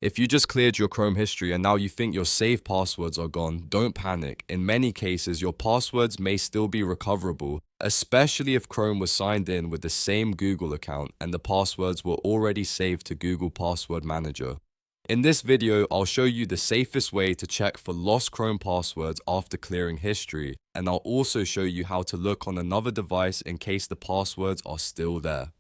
If you just cleared your Chrome history and now you think your saved passwords are gone, don't panic. In many cases, your passwords may still be recoverable, especially if Chrome was signed in with the same Google account and the passwords were already saved to Google Password Manager. In this video, I'll show you the safest way to check for lost Chrome passwords after clearing history, and I'll also show you how to look on another device in case the passwords are still there.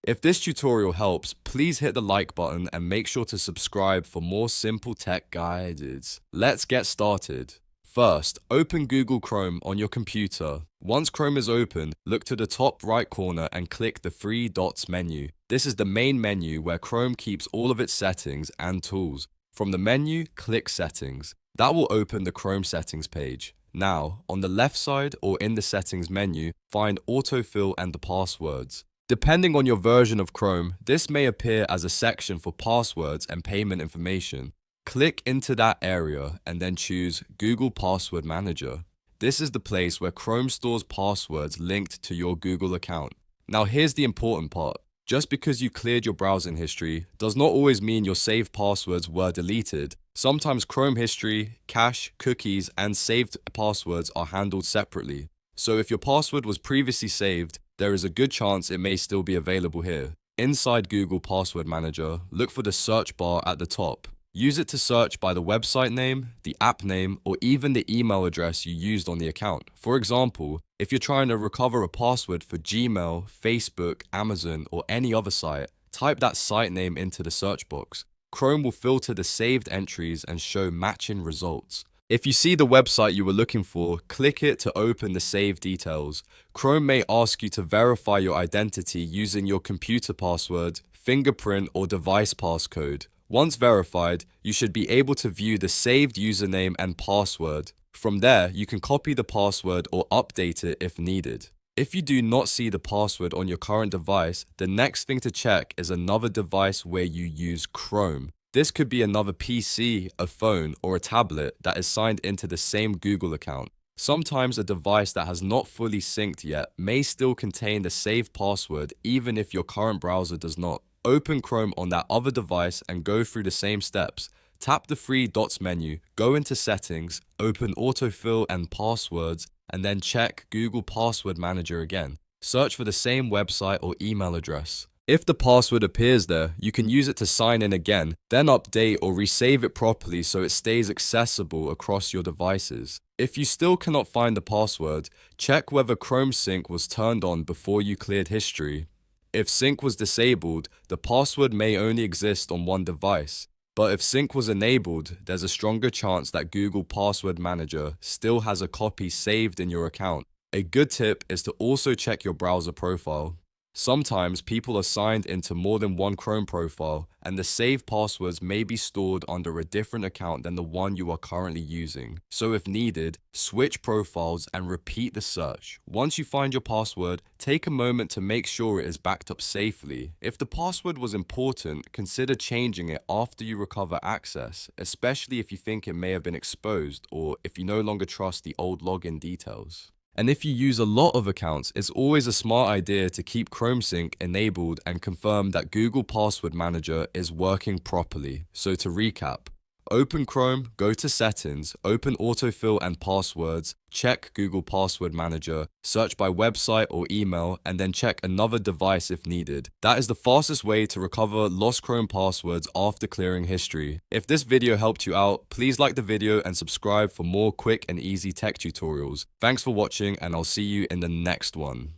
If this tutorial helps, please hit the like button and make sure to subscribe for more simple tech guides. Let's get started. First, open Google Chrome on your computer. Once Chrome is open, look to the top right corner and click the three dots menu. This is the main menu where Chrome keeps all of its settings and tools. From the menu, click Settings. That will open the Chrome settings page. Now, on the left side or in the settings menu, find Autofill and Passwords. Depending on your version of Chrome, this may appear as a section for passwords and payment information. Click into that area and then choose Google Password Manager. This is the place where Chrome stores passwords linked to your Google account. Now here's the important part. Just because you cleared your browsing history does not always mean your saved passwords were deleted. Sometimes Chrome history, cache, cookies, and saved passwords are handled separately. So if your password was previously saved, there is a good chance it may still be available here. Inside Google Password Manager, look for the search bar at the top. Use it to search by the website name, the app name, or even the email address you used on the account. For example, if you're trying to recover a password for Gmail, Facebook, Amazon, or any other site, type that site name into the search box. Chrome will filter the saved entries and show matching results. If you see the website you were looking for, click it to open the saved details. Chrome may ask you to verify your identity using your computer password, fingerprint, or device passcode. Once verified, you should be able to view the saved username and password. From there, you can copy the password or update it if needed. If you do not see the password on your current device, the next thing to check is another device where you use Chrome. This could be another PC, a phone, or a tablet that is signed into the same Google account. Sometimes a device that has not fully synced yet may still contain the saved password even if your current browser does not. Open Chrome on that other device and go through the same steps. Tap the three dots menu, go into Settings, open Autofill and Passwords, and then check Google Password Manager again. Search for the same website or email address. If the password appears there, you can use it to sign in again, then update or resave it properly so it stays accessible across your devices. If you still cannot find the password, check whether Chrome Sync was turned on before you cleared history. If Sync was disabled, the password may only exist on one device. But if Sync was enabled, there's a stronger chance that Google Password Manager still has a copy saved in your account. A good tip is to also check your browser profile. Sometimes people are signed into more than one Chrome profile, and the saved passwords may be stored under a different account than the one you are currently using. So if needed, switch profiles and repeat the search. Once you find your password, take a moment to make sure it is backed up safely. If the password was important, consider changing it after you recover access, especially if you think it may have been exposed or if you no longer trust the old login details. And if you use a lot of accounts, it's always a smart idea to keep Chrome Sync enabled and confirm that Google Password Manager is working properly. So to recap, open Chrome, go to Settings, open Autofill and Passwords, check Google Password Manager, search by website or email, and then check another device if needed. That is the fastest way to recover lost Chrome passwords after clearing history. If this video helped you out, please like the video and subscribe for more quick and easy tech tutorials. Thanks for watching, and I'll see you in the next one.